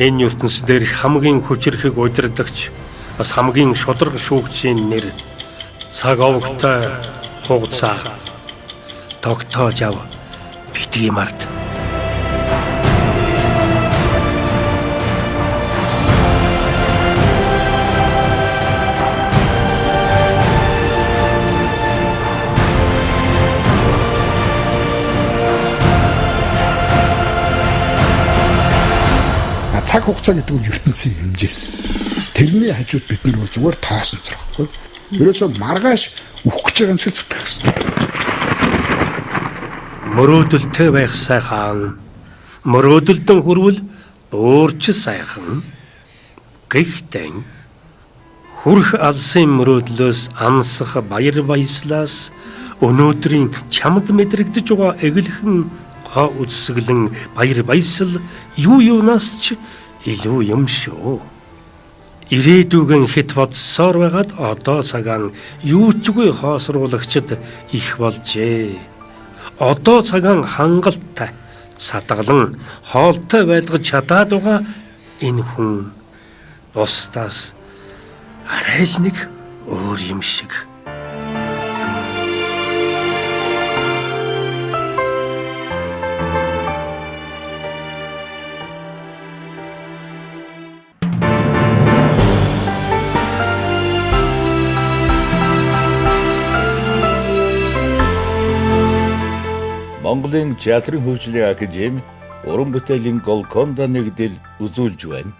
Энэ ертөнцийн дээр хамгийн хүчрхэг удирдагч бас хамгийн шударга шүүгчийн нэр цаг овогтой хугацаа тогтоож ав битгий март. Цаг хугацаа гэдэг нь ертөнцийн хэмжээс. Тэрний хажууд бид нар бол зүгээр тоосон зэрэггүй. Ерөөсөө маргааш үхэх гэж байгаа юм шиг зүтгэх гэсэн. Мөрөөдөлтэй байх сайхан, мөрөөдөлдөн хүрвэл буурч сайхан. Гэхдээ хүрх алсын мөрөөдлөөс амсах баяр баяслаас өнөөдрийн чамд мэдрэгдэж байгаа эглэхэн гоо үсгэлэн баяр баясал юу юунаас ч илүү юм шүү. Ирээдүгэн хэд бодсоор байгаад одоо цагаан юу ч үгүй хоосруулагчд их болжээ. Одоо цагаан хангалттай, садгалан, хоолтой байлгаж чадаад байгаа энэ хүн бусдаас арай л нэг өөр юм шиг. Монголын театрын хөгжлийн академи уран бүтээлийн Голконда нэгдэл үзүүлж байна.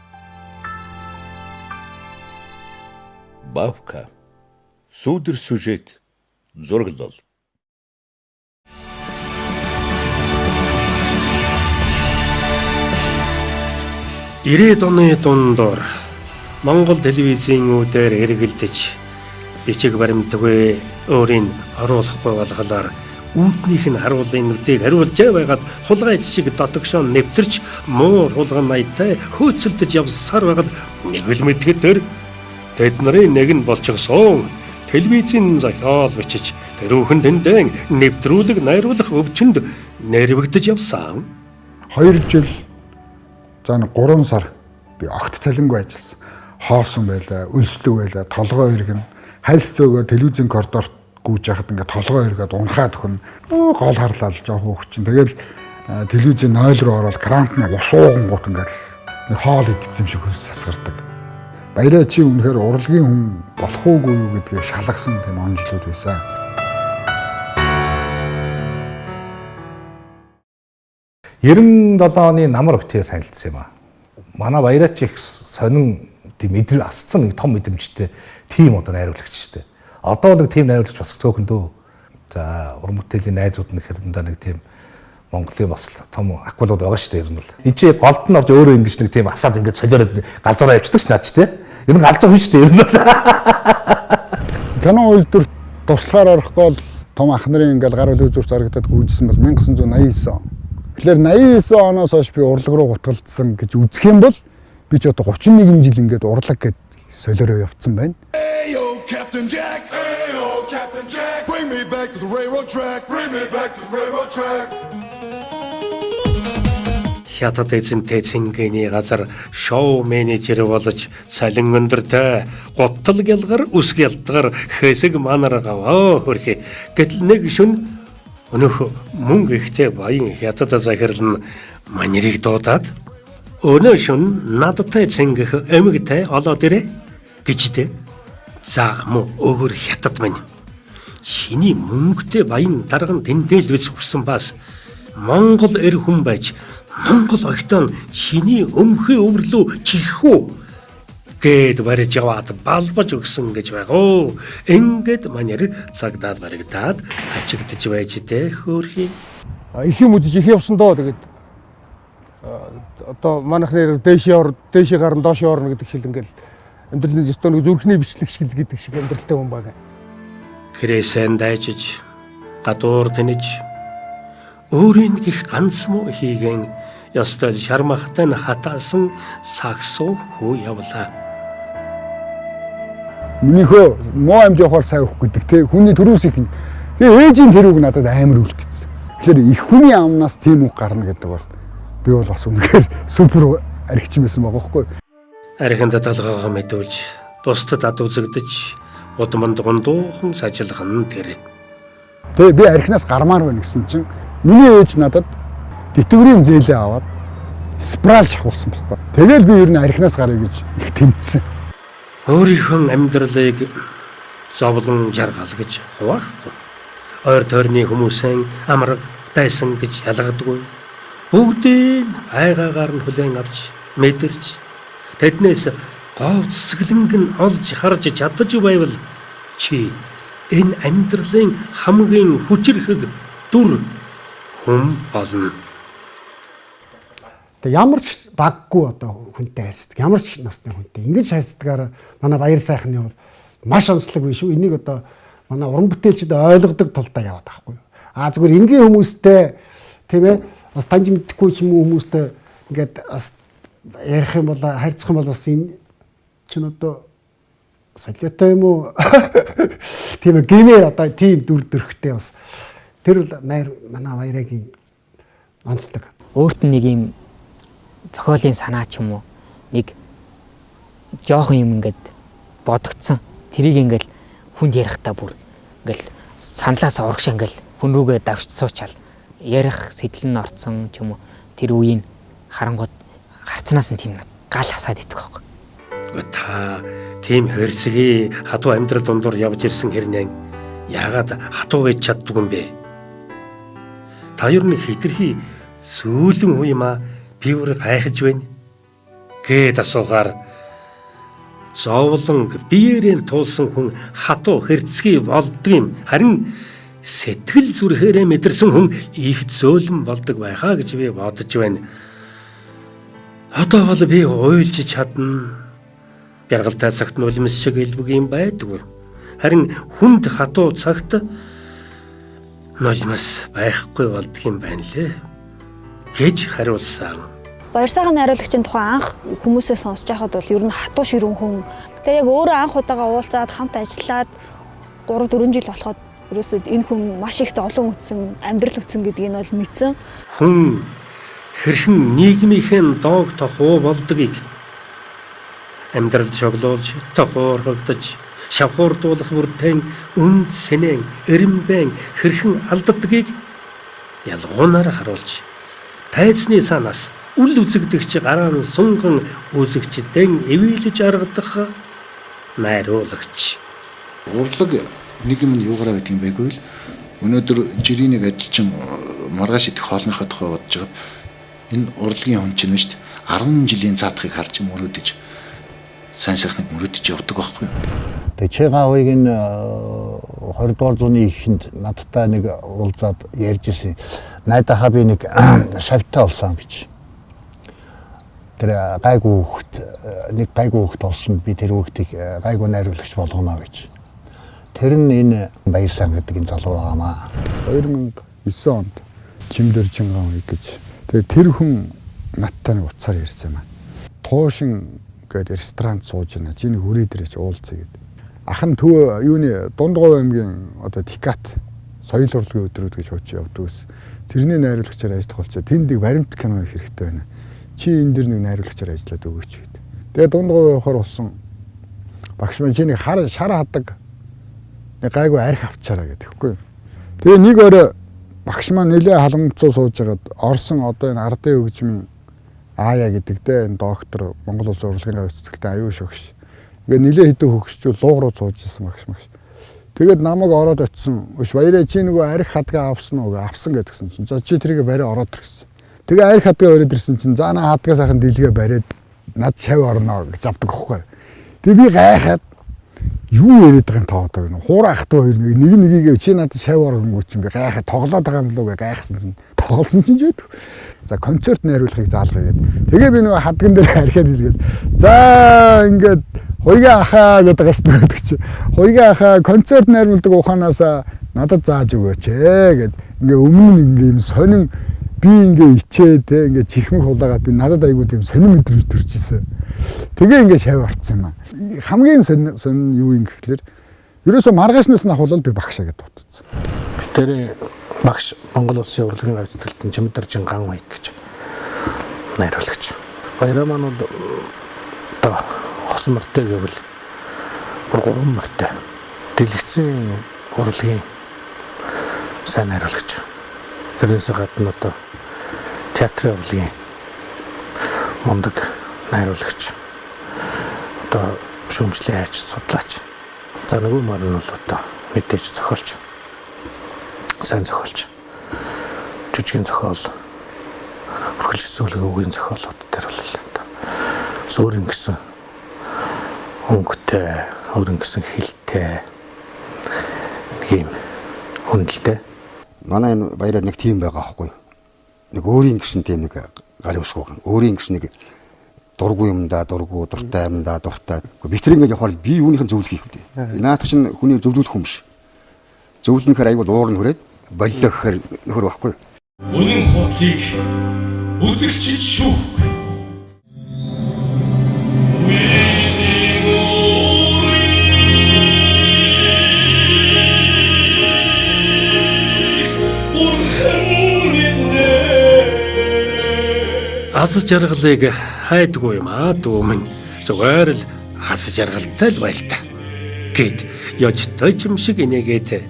Бабка. Сүүдэр сюжет. Зураглал. Ирээд оны дундуур Монгол телевизийн үүдээр эргэлдэж бичиг баримтгүй өөрийн оруулахгүй болголоор үүднийх нь харуулын нүдийг хариулж байгаад хулгай шиг дотогшоо нэвтэрч муу хулгай найтай хөөцөлдөж явсаар байгаад нэг л мэдгэдэр тэд нарын нэг нь болчихсон. Телевизийн захиал бичиж тэрүүхэн тэндэн нэвтрүүлэг найруулах өвчнөд нэрвэгдэж явсан. 2 жил за 3 сар би огт цалингүй ажилласан. Хоосон байлаа, өлсдөг байлаа, толгой иргэн, хальс цөөгөө телевизийн коридорт гүйж яхад ингээд толгой иргээд унахаад өхөн гол харлаа л жоох хөвчин. Тэгэл телевизийн 0 руу ороод грантны ус уугангууд ингээд нэг хоол идсэн юм шиг хөлс сасгардаг. Баяраа чи үнэхээр урлагийн хүн болох уугүй юу гэдгийг шалгасан тийм онжлууд байсан. $97 оны намар битээр танилцсан юм аа. Манай Баяраач их сонин тийм мэдрэл асцсан нэг том мэдрэмжтэй тим одоо найруулагч шүү дээ. Одоо нэг тим найруулагч бас цөөхөн дөө. За уран бүтээлийн найзууд нэг хэрэндээ нэг тим Монголын бас том аквалууд байгаа шүү дээ ер нь бол. Энд чи голд нь орж өөрөө ингэж нэг тим асаад ингэж солиороод галзуураа явчихдаг ш наач тий. Ер нь галзуу хүн шүү дээ ер нь бол. Кино үйлдвэр туслахаар орохгүй бол том ах нарын ингээл гар хөл үзүүр зарагдаад гүйжсэн бол 1989 он. Тэгэхээр 89 оноос хойш би урлаг руу гутгалдсан гэж үзэх юм бол би ч одоо 31 жил ингээд урлаг гэд солиороо явцсан байна. Captain Jack, hey oh Captain Jack, bring me back to the railroad track, bring me back to the railroad track. Хятад эзэнтэй цэнгэний газар шоу менежер болж цалин өндөртэй гутал гялгар үс гялтгар хэсэг манар гаваа хөрхи гэтэл нэг шүн өнөөх мөнгө ихтэй баян хятад захирлан манерыг дуудаад өнөө шүн надтай цэнгэх эмэгтэй олоод ирэ гэжтэй. За мөн өөр хятад мань шиний мөнгөтэй баян дарган тэндээл бис хүссэн бас Монгол эр хүн байж Монгол огтон шиний өмхий өврлөө чихүү гэд барьж яваад балбаж өгсөн гэж байгоо. Ингээд манер цагдаад баригдаад ачигдж байж дээ хөөрхий. Их юм үзэж их явсан доо тэгээд одоо манайх нэр дээшээ гарна доошоо орно гэдэг хэл ингээл амьдралын зөвхөн нэг зүрхний бичлэг шиг гэдэг шиг амьдралтай хүн байгаа. Хэрээсэн дайжиж гадуур тэнэж өөрийн гих ганц муу хийгэн ёстой шармахтай нь хатаасан саксуу хүү явлаа. Минийхөө муу амж явахаар сайн өгөх гэдэг те хүний төрөөс их. Тэгээ ээжийн тэрүүг надад амар үлдчихсэн. Тэгэхээр их хүний амнаас тийм үг гарна гэдэг бол би бол бас үнэхээр супер архичин байсан байгаа байхгүй. Архинд талгаагаа мэдүүлж, бусдад ад үзэгдэж, удамд гондуухан сажиглах нь тэр. Тэгээ би архинаас гармаар байна гэсэн чинь миний ээж надад тэтгэврийн зээлээ аваад спрал шахуулсан байхгүй. Тэгэл би ер нь архинаас гарыг гэж их тэмцсэн. Өөрийнхөө амьдралыг зовлон жаргал гэж хуваахгүй. Ойр тойрны хүмүүсийн амраг дайсан гэж ялгадаггүй. Бүгдийг айгаагаар нь хүлээн авч мэдэрч тэднээс гоо цэцгэлэнг нь олж харж чадаж байвал чи энэ амьдралын хамгийн хүчрхэг дүр хүм болно. Тэгээ ямар ч баггүй одоо хүнтэй харьцдаг. Ямар ч насны хүнтэй. Ингэж харьцдагаараа манай баяр сайхны бол маш онцлог биш үү? Энийг одоо манай уран бүтээлчид ойлгодог тулдаа яваад байхгүй юу? Зүгээр энгийн хүмүүстэй тийм ээ бас таньж мэдхгүй ч юм уу хүмүүстэй ингээд бас ярих юм бол харьцах юм бол бас энэ чинь одоо солиотой юм уу? Тийм ээ гэмээр одоо тийм дүр төрхтэй бас тэр бол манай баярагийн онцлог. Өөрт нь нэг юм зохиолын санаа ч юм уу нэг жоохон юм ингээд бодогдсон. Тэрийг ингээд хүнд ярихдаа бүр ингээд саналаас урагшаа ингээд хүн рүүгээ давж суучаал ярих сэтэл нь орцсон ч юм уу тэр үеийн харангууд гарцнаас нь тийм гал хасаад идэх байхгүй. Та тийм хэрцгий хатуу амьдрал дундуур явж ирсэн хэрнээ яагаад хатуу байж чаддгүй юм бэ? Та юу нэг хитрхи сүүлэн үе юм а бивэр гайхаж байна гэд асуугаар зовлон биеэрээ туулсан хүн хатуу хэрцгий болдго юм. Харин сэтгэл зүрхээрээ мэдэрсэн хүн их зөөлөн болдог байхаа гэж би бодож байна. Одоо бол би уйлж чадна. Бяргалтай цагт нь улмс шиг элбэг юм байдгүй. Харин хүнд хатуу цагт нулимс байхгүй болдго юм байна лээ гэж хариулсан. Баяр сайхан найруулагчийн тухай анх хүмүүсээ сонсож байхад бол ер нь хатуу ширүүн хүн. Тэгээ яг өөрөө анх удаага уулзаад хамт ажиллаад 3-4 жил болоход ерөөсөө энэ хүн маш их зовлон үтсэн, амьдрал үтсэн гэдгийг нь бол мэдсэн. Хүн хэрхэн нийгмийнхэн доог тохуу болдгийг амьдралд шоглуулж, тохуургагдаж, шавхуурдуулах бүртэн үнд сэнэн, эрэмбэн хэрхэн алддгийг ялгуунаар харуулж тайцны цаанаас үл үзэгдэгч гараан сунган үзэгчдэн эвэлж аргадах найруулагч. Урлаг нэг юм нь юугаараа байдаг юм байгүй л өнөөдөр жирийн нэг ажилчин маргааш идэх хоолныхоо тухай бодож байгаа. Энэ урлагийн хүн чинь шүү дээ 10 жилийн цаатахыг харж мөрөөдөж сайн сайхныг мөрөөдөж явдаг байхгүй юу? Тэгээ Чегаавыг энэ 20 дугаар зууны ихэнд надтай нэг уулзаад ярьж ирсэн. Найдахаа би нэг шавьтай болсон гэж. Тэр гайгүй хөхт олсон би тэр хөхтийг гайгүй найруулагч болгоно гэж. Тэр нь энэ Баярсан гэдэг энэ залуу байгаамаа. 2009 онд Чимдэр Чингаан гэж. Тэгээ тэр хүн надтай нэг уцаар ярьсан юм аа. Туушин гэдэг ресторанд сууж байна. Жиний хүрээ дээрч уулзъя гэдэг. Ах нь төв юуны Дундгов аймгийн одоо Тикат соёл урлагийн өдрүүд гэж хууч явдаг ус. Тэрний найруулагчаар ажиллах болчоо тэндийг баримт кино хэрэгтэй байна. Чи энэ дэр нэг найруулагчаар ажиллаад өгөөч гэдэг. Тэгээ Дундгов явахаар болсон багш маань чиний шар хадаг нэг гайгүй арх авчаараа гэдэхгүй. Тэгээ нэг өрөө багш маань нэлээ халамжцуу сууж байгаад Орсон одоо энэ ардын хөгжмийн Ая гэдэг дээ энэ доктор Монгол Улсын урлагийн гавьцэтгэлтэй аюул шогш. Ингээ нэлээ хэдэн хөгшчүү луу руу сууж ирсэн багш магш. Тэгээд намайг ороод очисон. Өш баяраа чи нөгөө арх хадгаа авсан уу? Авсан гэдгсэн чинь. За чи тэрийг бариа ороод ирсэн. Тэгээ арх хадгаа өрөөд ирсэн чинь за наа хадгаа сайхан дэлгээ бариад над шав орноо гэж авдаг байхгүй. Тэгээ би гайхаад юу яриад байгаа юм таадаг нь. Хуурайхтай хоёр нэг нэгийг чи надад шав оргонгоо чинь би гайхаад тоглоод байгаа юм луугээ гайхсан чинь тоглосон чинь ч яддаг. За концерт найруулахыг заалгая гэдэг. Тэгээ би нөгөө хадган дээр архиад хэлгээд за ингээд Хуйгаа ахаа гэдэг гаштай гэдэг чи. Хуйгаа ахаа концерт найруулдаг ухаанаас надад зааж өгөөч гэд ингээ өмнө ингээ юм сонин би ингээ ичээ те ингээ чихмэг хулаагаад би надад айгуу тийм сонин мэдрэмж төрж ирсэн. Тэгээ ингээ шав орцсон юм аа. Хамгийн сонин юу юм гэхлээр ерөөсө маргаашнаас нь ахвал би багшаа гэдээ бодсон. Тэр багш Монгол Улсын урлагийн гавьцэтгэлтэн Чимдэр Чингаан Баяр гэж найруулагч. Баяраа маань бол одоо хосон мөртэй гэвэл 3 мөртэй. Дэлгэцийн урлагийн сайн найруулагч. Тэрнээс гадна одоо театрын урлагийн мундаг найруулагч. Одоо шүүмжлэн хайч судлаач. За нөгөө мөр нь бол одоо мэдээж зохиолч. Сайн зохиолч. Жүжигийн зохиол, үргэлж зүйлгийн үгийн зохиолууд дээр бол одоо өөрийн гэсэн өнгөтэй, өөрийн гэсэн хэлтэй нэг юм хүндэлтэй. Манай энэ баяраа нэг тим байгаа аахгүй. Нэг өөрийн гэсэн тийм нэг гарын усгууган. Өөрийн гэсэн нэг дургүй юмдаа, дургүй, дуртай юмдаа, дуртай. Би тэр ингэж явахаар би юуныхын зөвлөх хийх үү? Наадах чинь хүний зөвлөх юм биш. Зөвлөнөхөр аягүй уур нь хүрээд боллоо гэхээр нөхөр байхгүй. Үнэн худлыг үзэгчид шүүхгүй. Ас жаргалыг хайдгүй юм аа дүүмэн. Зүгээр л ас жаргалтай л байл та. Гэт яж тойчм шиг инээгээд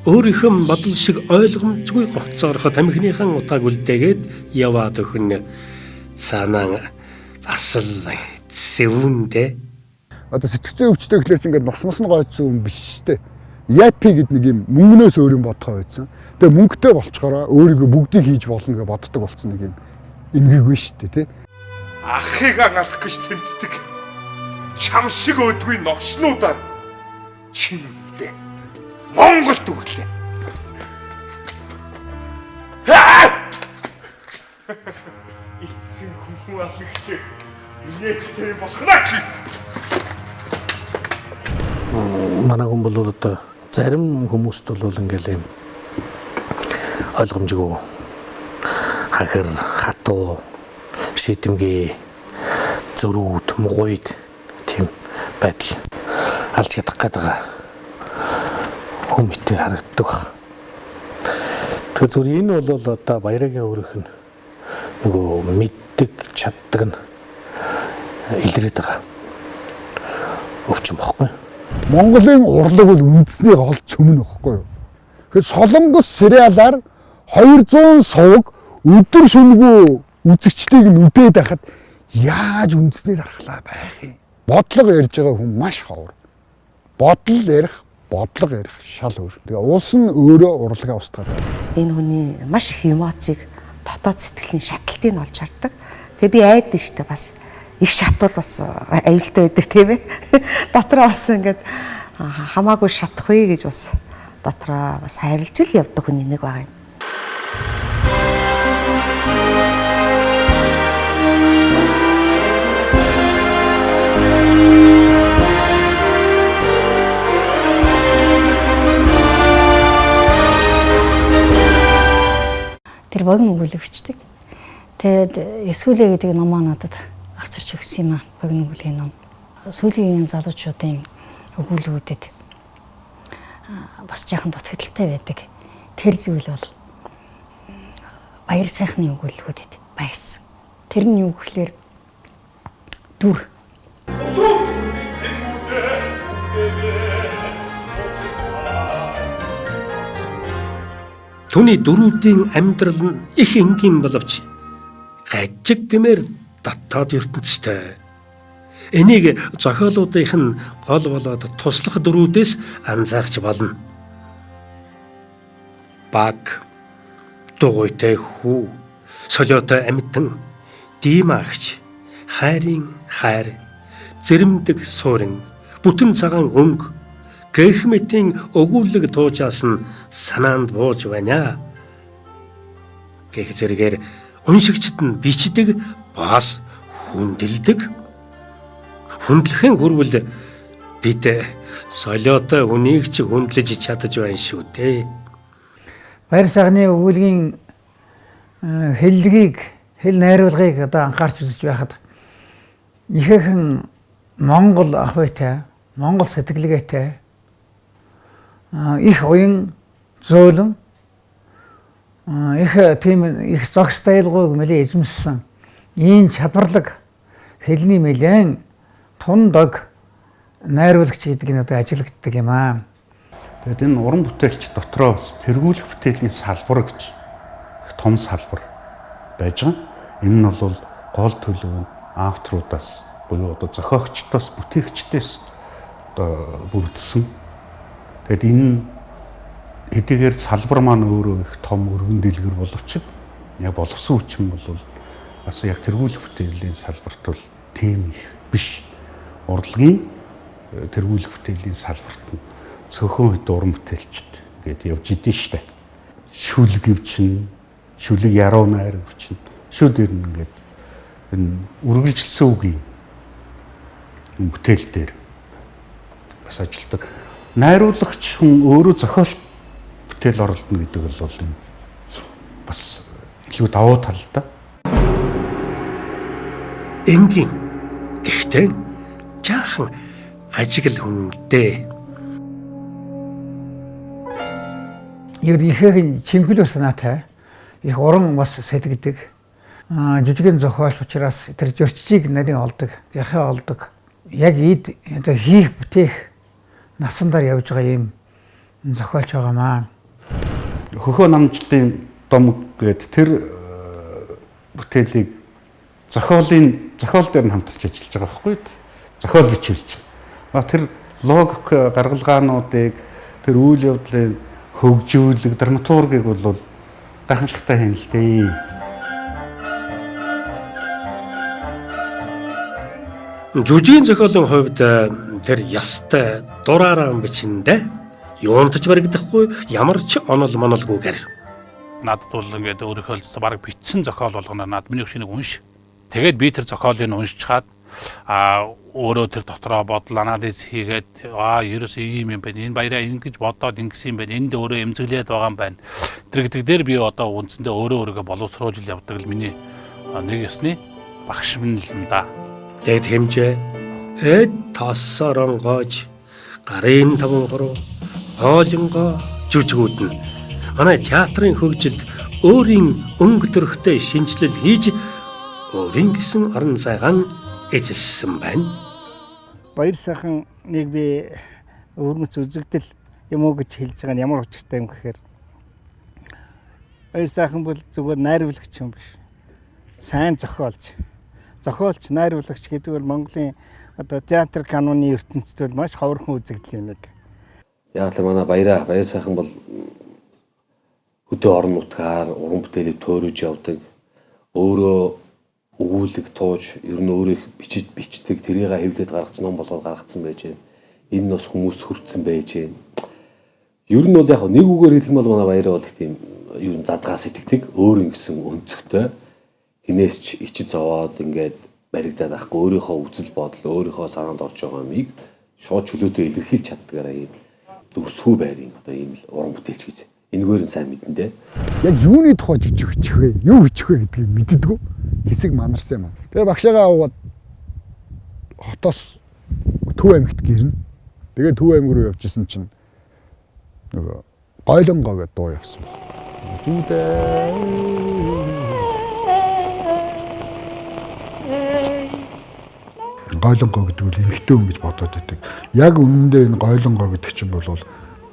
өөрийнхөө бодол шиг ойлгомжгүй гоцоорох тамхиныхан утааг үлдээгээд яваад өхөн санаа бас л сэвүндэ. Одоо сэтгцэн өвчтэй гэхлээрс ингээд нос нь гойцсон юм биш шүү дээ. Япи гэд нэг юм мөнгнөөс өөр юм бодхоо байсан. Тэгээ мөнгөтэй болчгороо өөрийгөө бүгдийг хийж болно гэж боддог болсон нэг юм эмгэггүй шүү дээ тий. Ахыг агаалах гэж тэмцдэг. Чам шиг өдгүй новшнуудаар чинлээ. Монголд өглөө. Эцсийн хүн алгч инээдтэй болохна чи. Манай хүн бол одоо зарим хүмүүст бол ингээл юм ойлгомжгүй хахир хатуу шийдэмгий зөрүүд мугуйд тийм байдал алж ядах гэдэг хүн мэтээр харагддаг баг. Тэгэхээр зүгээр энэ бол одоо баярагийн өөрийнх нь нөгөө мэддэг чаддаг нь илрээд байгаа өвчин бохгүй. Монголын урлаг бол үндэсний гол цөмөн байхгүй юу? Тэгэхээр Солонгос сериалаар 200 сувг өдөр шөнөгүй үзэгчдийг нүдээд байхад яаж үндэснээр харахлаа байх юм? Бодлого ярьж байгаа хүн маш ховор. Бодлол ярих шал өөр. Тэгээ улс нь өөрөө урлагаа устгаад байна. Энэ хүний маш их эмоцийг дотоод сэтгэлийн шатлтыг олж хардаг. Тэгээ би айдэн штэ бас их шатвал бас аюултай байдаг тийм ээ. Дотроо бас ингээд хамаагүй шатахгүй гэж бас дотроо бас хайрлж л явдаг хүний нэг байгаа юм. Тэр богино өгүүлэг бичдэг. Тэгээд Эсвүлээ гэдэг ном надад авчирч өгсөн юм аа. Богино өгүүлгийн ном. Сүүлийн залуучуудын өгүүлбүүдэд бас жаахан дутагдaltaй байдаг. Тэр зүйл бол баяр сайхны өгүүлбүүдэд байсан. Тэр нь юу гэхээр дүр. Түүний дөрүүдийн амьдрал нь их энгийн боловч гажиг гэмээр дотоод ертөнцтэй. Энийг зохиолуудынх нь гол болоод туслах дөрүүдээс анзаарч болно. Баг, дугуйтай хүү, солиотой амьтан, димагч, хайрын хайр, зэрэмдэг суурин, бүтэн цагаан өнгө, гэх мэтийн өгүүлэг туужаас нь санаанд бууж байна. Гэх зэрэгээр уншигчд нь бичдэг бас хүндэлдэг. Хүндлэхийн хүрвэл бид солиотой үнийг ч хүндлэж чадаж байна шүү дээ. Баяр сайхны өгүүлгийн хэл найруулгыг одоо анхаарч үзэж байхад ихээхэн Монгол ах байтай, Монгол сэтгэлгээтэй их уян зөөлөн их зохистой илгууг мэлээ эзэмссэн ийм чадварлаг хэлний нэлээд тундаг найруулагч гэдэг нь одоо ажиллагддаг юм аа. Тэгээд энэ уран бүтээлч дотроо тэргүүлэх бүтээлийн салбар гэж том салбар байж байгаа. Энэ нь бол гол төлөв авторуудаас буюу одоо зохиогчдоос, бүтээгчдээс одоо бүрдсэн. Тэгээд энэ хэдийгээр салбар маань өөрөө их том өргөн дэлгэр боловч яг боловсон хүчин бол бас яг тэргүүлэх бүтээлийн салбарт бол тийм их биш. Урлагийн тэргүүлэх бүтээлийн салбарт нь цөөхөн хэд уран бүтээлчд ингээд явж идэв штэ. Шүлэг гівчин, шүлэг яруу найр гівчин. Шүд ер нь ингээд энэ үргэлжилсэн үгийн бүтээл дээр бас ажилладаг. Найруулагч хүн өөрөө зохиол бүтээл оролдоно гэдэг бол энэ бас илүү давуу тал та. Энгийн гэхдээ жаахан ажигл хүнтэй. Ер нь ихээхэн чимхлүү санаатай их уран бас сэтгдэг. Жижигэн зохиолч учраас тэр зөрчийг нарийн олдог, ярхаа олдог. Яг эд одоо хийх бүтээх насандаар явж байгаа юм зохиолч байгаамаа. Хөхөө намжлын дом гэдэг тэр бүтээлийг зохиол дээр нь хамтарч ажиллаж байгаа байхгүй юу? Зохиол бичүүлж. Тэр логик гаргалгаануудыг тэр үйл явдлын хөгжүүлэг драматургийг бол гайхамшигтай хийн л дээ. Жүжигийн зохиолын хувьд тэр ястай дураараа бичэндэ юунтаж баригдахгүй ямар ч онол монолгүйгээр надад бол ингээд өөрийнхөө баг бичсэн зохиол болгоно над миний шинийг унш. Тэгээд би тэр зохиолыг уншчихад өөрөө тэр дотроо бодол анализ хийгээд ерөөсөө ийм юм байна. Энэ баяраа ингэж бодоод ингэсэн юм байна. Энд өөрөө эмзэглээд байгаа юм байна. Тэр гэдэг дээр би одоо үндсэндээ өөрийгөө боловсруулж явдаг л миний нэг ёсны багш минь юм да. Тэгэд хэмжээ эд тосоронгоож гарын тавхар хоолинго жүжигүүд нь манай театрын хөгжилд өөрийн өнгө төрхтэй шинжилэл хийж өөрийн гэсэн орон сайхан эзэлсэн байна. Баяр сайхан нэг би өвөрмөц үзэгдэл юм уу гэж хэлж байгаа нь ямар учиртай юм гэхээр баяр сайхан бол зүгээр найруулагч юм биш. Сайн зохиолч, найруулагч гэдэг бол Монголын одоо театр каноны ертөнцид бол маш ховорхон үзэгдэл юм нэг. Яг л манай баяр сайхан бол өдөө орон нутгаар уран бүтээлийг төөрөж явдаг. Өөрөө өгүүлэг тууж ер нь өөрөө бичдэг тэрийг хэвлээд гаргацсан ном болгоод гаргацсан байж байна. Энэ нь бас хүмүүст хүрсэн байж байна. Ер нь бол яг нэг үгээр хэлэх юм бол манай баяраа бол их тийм ер нь задгаа сэтгэдэг өөр ингэсэн өнцөгтэй хинээс ч ичид зовоод ингээд баригдаад байхгүй өөрийнхөө үзэл бодол өөрийнхөө санаанд орж байгаа юмыг шууд чөлөөтэй илэрхийлж чаддгаараа юм дүрсгүй байрын одоо ийм л уран бүтээлч гэж энэгээр нь сайн мэдэн дээ. Яг юуны тухай жижиг вэ? Юу бичих вэ гэдгийг мэддэггүй. Хэсэг манарсан юм. Тэгээ багшаагаа аваад хотоос Төв аймагт гэрнэ. Тэгээ Төв аймаг руу явжсэн чинь нөгөө гойлонгоо гэдэг дуу явсан. Гойлонгоо гэдэг нь эмхтэй хүн гэж бодоод байдаг. Яг үнэндээ энэ гойлонгоо гэдэг чинь бол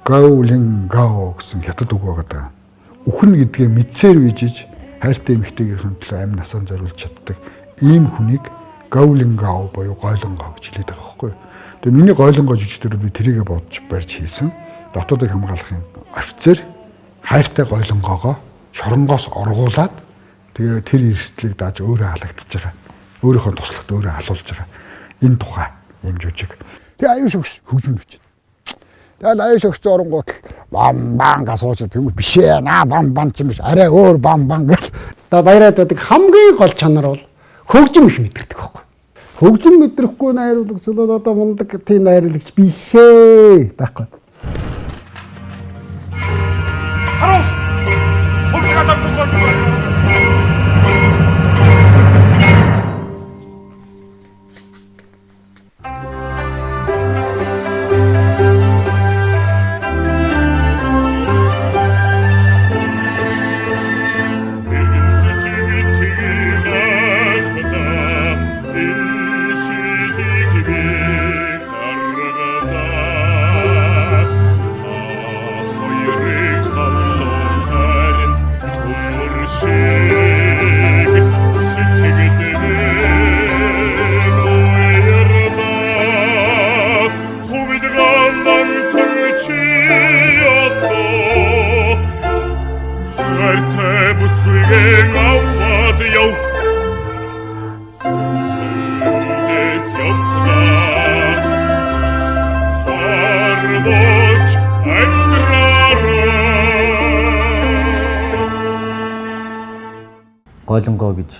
гавлингао гэсэн хятад үг байгаа. Үхэн гэдгээ мэдсээр бижиж хайртай эмэгтэйгийн төлөө амь насаа зориулж чаддаг ийм хүнийг гавлингао буюу гойлонгоо гэж хэлээд байгаа байхгүй. Тэгээ миний гойлонгоо жүжигчдэр би тэрийгэ бодож барьж хийсэн. Дотоодыг хамгаалахын офицер хайртай гойлонгоогоо шоронгоос оргуулад тэгээ тэр эрсдлийг дааж өөрөө халагдаж байгаа. Өөрийнхөө туслахад өөрөө халуулж байгаа. Энэ тухай юм жүжиг. Тэгээ аюу шогш хөгжим бичээ. Тэгээ аюу шогш оронгууд бам гасууж тийм биш ээ наа бам ч юм биш арай өөр бам гэл. Одоо баяраад байдаг хамгийн гол чанар бол хөгжим их мэдэрдэг байхгүй. Хөгжим мэдрэхгүй найруулагч бол одоо мундаг тийм найруулагч бишээ байхгүй. Thank you. бүсгүйгэн аваад яв. Гойлонгоо гэж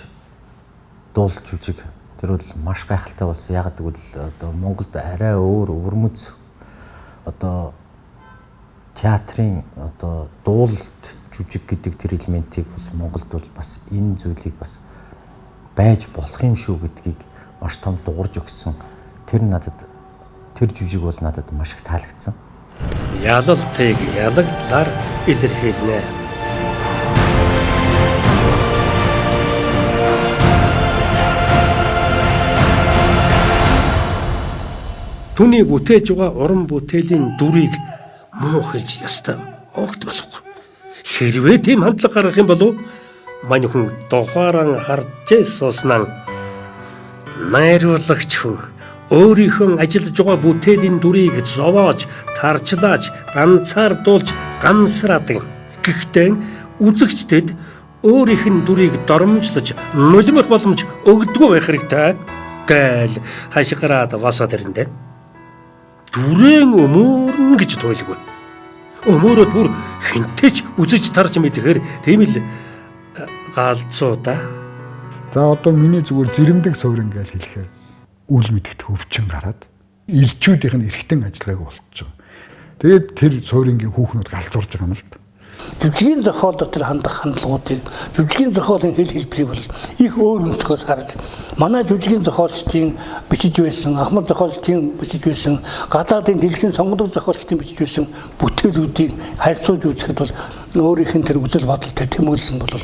дуулж жүжиг тэр бол маш гайхалтай болсон. Яг гэвэл одоо Монголд арай өөр өвөрмөц одоо театрын одоо дуулалт жүжиг гэдэг тэр элементийг бол Монголд бол бас энэ зүйлийг бас байж болох юм шүү гэдгийг маш том дуурж өгсөн. Тэр жүжиг бол надад маш их таалагдсан. Ялалтыг ялагдлаар илэрхийлнэ. Түүний бүтээж байгаа уран бүтээлийн дүрийг муу хэлж ястаа огт болохгүй. Хэрвээ тийм хандлага гаргах юм бол мань хүн дугаараа харж сууснаа найруулагч хүн өөрийнхөө ажиллаж байгаа бүтээлийн дүрийг зовоож, тарчлааж, ганцаар дуулж гансраадаг. Гэхдээ үзэгчдэд өөрийнх нь дүрийг доромжлож, нулимх боломж өгдөггүй байх хэрэгтэй гээл хашгираад васаад ирэндээ. Дүрэн өмөрн гэж туйлгүй. Өмөрөд бүр хинтэж үзэж тарж мэдхээр тийм л галзуу да. За одоо миний зүгээр зэрэмдэг суурин гэж хэлэхээр үл мэдэгт хөвчин гараад ирчүүдийнх нь эргэтэн ажиллагааг болчихж байгаа. Тэгээд тэр суурингийн хүүхнүүд галзуурж байгаа юм л да. Жүжигийн зохиол дотор хандах хандлагуудыг жүжигийн зохиолын хэл хэлбэрийг бол их өөр өнцгөөс харж манай жүжигийн зохиолчдын бичиж байсан ахмад зохиолчдын бичиж байсан гадаадын дэлхийн сонгодог зохиолчдын бичиж байсан бүтээлүүдийг харьцуулж үзэхэд бол өөрийнх нь тэр үзэл бодолтой тэмүүлэл нь бол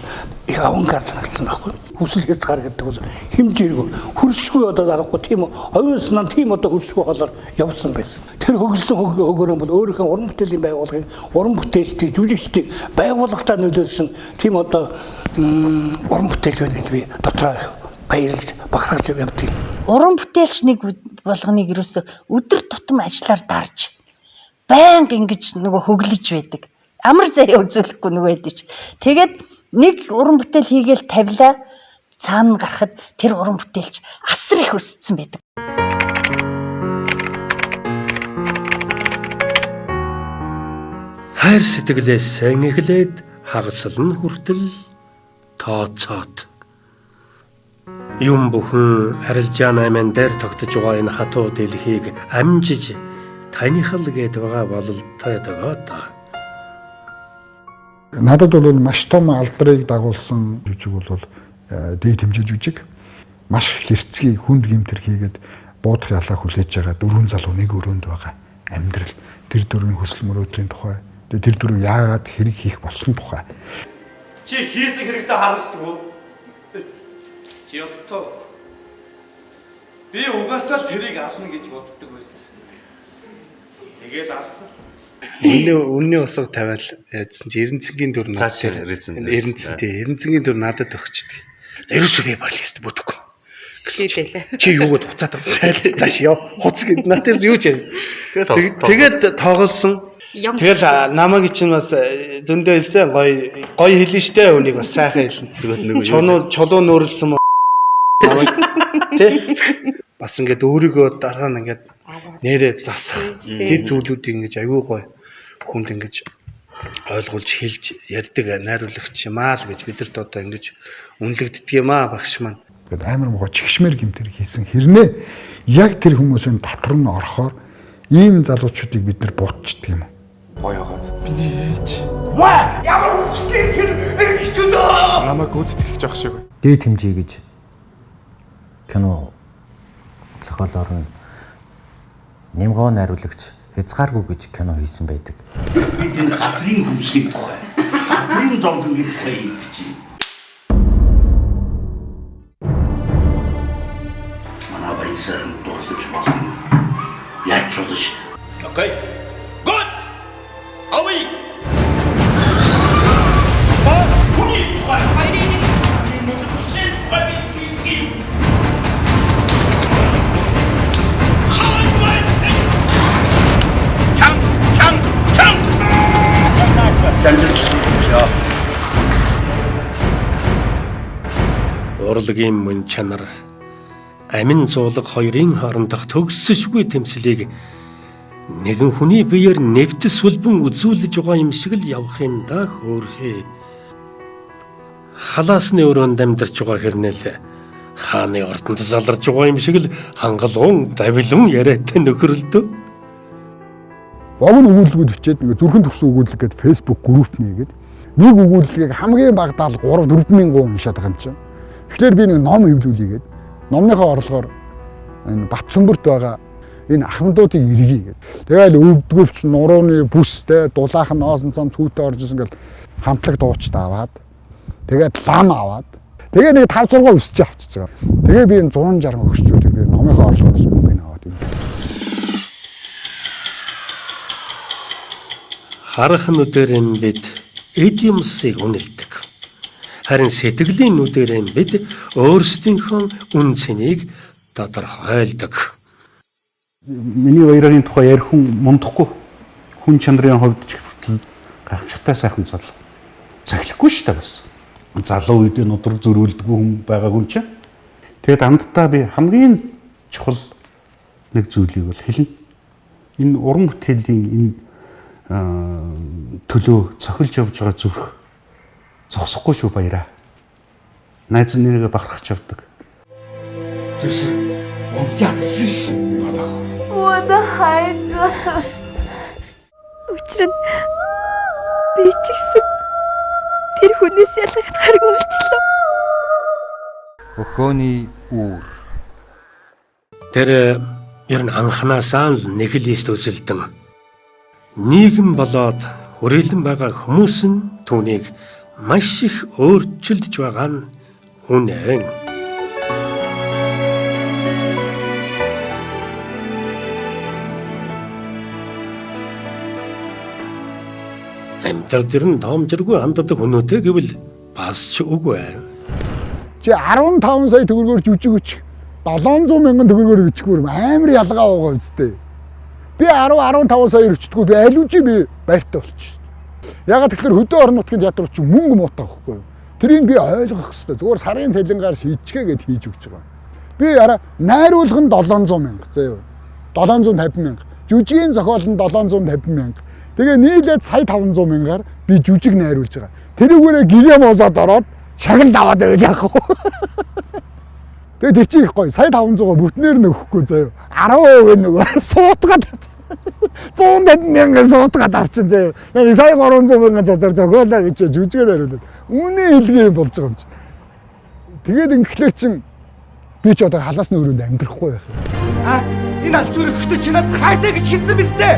их авангард санагдсан байхгүй. Хүсэл хязгаар гэдэг бол хэмжээргүй хөрсгүй одоо дараагүй тийм оюун санаа тийм одоо хөрсгүй болоор явсан байсан. Тэр хөглсөн хөгөөрөө бол өөрийнхөө уран бүтээлийн байгууллагыг уран бүтээлчдийг жүжигчдийг байгууллагатаа нөлөөлсөн тийм одоо уран бүтээлч байна гэж би дотроо баярлж бахархаж явдгийг. Уран бүтээлч нэг болгоныг ерөөсө өдөр тутам ажиллаар дарж байнга ингэж нөгөө хөглөж байдаг. Амар заяа үзүүлэхгүй нөгөө хэдэж. Тэгээд нэг уран бүтээл хийгээл тавилаа цаана гарахад тэр уран бүтээлч асар их өссөн байдаг. Хайр сэтгэлээс сэн эхлээд хагаслан хүртэл тооцоод. Юм бүхэн арилжаан айман дээр тогтож байгаа энэ хатуу дэлхийг амжиж таних л гээд байгаа бололтой дагаа. Надад бол маш том алдрыг дагуулсан жүжиг бол дээд хэмжээ жүжиг. Маш хэрцгий хүнд гэмтэр хийгээд буудах ялаа хүлээж байгаа дөрвөн залуу нэг өрөөнд байгаа амьдрал. Тэр дөрвийн хүсэл мөрөөдлийн тухай, тэр дөрөв яагаад хэрэг хийх болсон тухай. Чи хийсэн хэрэгтээ харамсдаг уу? Ёстой. Би угаасаа л тэрийг ална гэж боддог байсан. Тэгэл авсан. Үнний усаг тавиал яадсан чи Эрдэнцгийн дүр надад Эрдэнцгийн дүр надад өгчдөг. Ерөөсөө би бол яст бүтэхгүй. Чи юу гээд хуцаад цайлж цааш яв. Хуц гээд надад юу ч юм. Тэгээд тоглосон. Тэгэл намайг чинь бас зөндөө хэлсэн гоё хэлнэ штэ үнийг бас сайхан хэлнэ. Чулуу нөөрлсөн Тэ? Бас ингээд өөрийгөө дараа нь ингээд нэрээ засах тэр зүйлүүдийг ингээд аягүй гоё хүнд ингээд ойлгуулж хэлж ярьдаг найруулагч юм аа л гэж бидэрт одоо ингээд үнэлэгддэг юм аа багш маань. Ингээд амар муу чигшмэр гэмтэр хийсэн хэрнээ яг тэр хүмүүсийн татвар нь орохоор ийм залуучуудыг бид нар буутчихдаг юм. Боёгоц. Миний ээж. Ваа! Ямар үхсний тэр эргэжчүүд аа! Намайг гүйцэтгэж явах шиг. Дээд хэмжээ гэж кино зохиолоор нь Нямгоо найруулагч хязгааргүй гэж кино хийсэн байдаг. Бид энэ хатрын хүмсгийн тухай, хатрын зовлонгийн тухай хийх гэж байна. Манай баясахан дуулж болно. Яаж ч болно шүү дээ. Окей. Good. Away. Хүний тухай. Хоёрын мөдөшин тухай хийх. урлагийн мөн чанар амин зуулга хоёрын хоорондох төгссөшгүй тэмцлийг нэгэн хүний биеэр нэвтэс сүлбэн үзүүлж байгаа юм шиг л явах юм да хөөрхий. Халаасны өрөөнд амьдарч байгаа хэрнээл хааны ордонд заларж байгаа юм шиг л хангалуун давилун яриатай нөхөрлөдөө. Богино өгүүлбэрүүд бичээд ингээ зүрхэн төрсөн өгүүлэг гэдэг Facebook групп нээгээд нэг өгүүлгийг хамгийн багадаа 3-4 мянган уншаад байгаа юм чинь. Тэгэхээр би нэг ном хэвлүүлээгээд номныхоо орлогоор энэ Батцөмбөрт байгаа энэ ахмадуудын иргий гэдэг. Тэгэл өвдгөлч нурууны бүстэй дулаахан ноосон цам цүүтэ орж исэн гэл хамтлаг дуучд аваад тэгээд лам аваад тэгээ нэг 5-6 өсч авчиж байгаа. Тэгээ би энэ 160 өгччүүдийг би номынхоо орлогоос мөнгө аваад юм. Харах нүдээр бид эдимсийг үнэлдэг. Харин сэтгэлийн нүдээр бид өөрсдийнхөө үн цэнийг тодорхойлдог. Миний баярын тухай ярих хүн мундахгүй хүн чанарын хувьд ч гэвэл гайхамшигтай сайхан залуу. Цахилахгүй шүү дээ бас. Залуу үед нудраг зөрүүлдэг хүн байгаа хүн чинь. Тэгээд амдтаа би хамгийн чухал нэг зүйлийг бол хэлнэ. Энэ уран бүтээлийн энэ төлөө цохилж явж байгаа зүрх зогсохгүй шүү баяраа. Найз нэрээ бахархаж явдаг. Тэс унтяцсан ш. Вот хайза. Учир нь би ч гэсэн тэр хүнээс ялгахад харгүй болчихлоо. Охооны үүр. Тэр ер нь анханасаа л нэг л ист үзэлдэн. Нийгэм болоод хүрээлэн байгаа хүмүүс нь түүнийг маш их өөрчилдөж байгаа нь үнэн. Амьтар дэрн таамжиргүй ханддаг хүмүүтэй гэвэл бас ч үгүй. Чи 15 сая төгрөгөөр жүжиг өч 700 мянган төгрөгөөр өчгөр амар ялгаа байгаа үстэй. Би 10-15 сая өчтгөө би аль үжи би байртай болчих. Ягаад тэгэхээр хөдөө орон нутгийн театр чи мөнгө муутах байхгүй юу? Тэрийг би ойлгох хэрэгтэй. Зүгээр сарын цалингаар шийдчгээгээд хийж өгч байгаа. Би найруулга нь 700 мянга заа юу. 750 мянга. Жүжигийн зохиол нь 750 мянга. Тэгээ нийлээд сая 500 мянгаар би жүжиг найруулж байгаа. Тэрүүгээрээ гэрээ моосоод ороод шагнал даваад байл яах вэ? Тэгээ тэр чинь их гоё. Сая 500-аа бүтнээр нөхөхгүй заа юу. 10% нөгөө суутгаад 150 мянган суутгаад авчин заа юу. Нэг сая 300 мянган цацар зохиолоо гэж жүжигээр хариулаад. Үнэ хэлгээ юм болж байгаа юм чинь. Тэгээд ингэхлээр чинь би ч одоо халаасны өрөөнд амьдрахгүй байх. Энэ аль зүрх хөтө чи надад хайртай гэж хэлсэн биз дээ.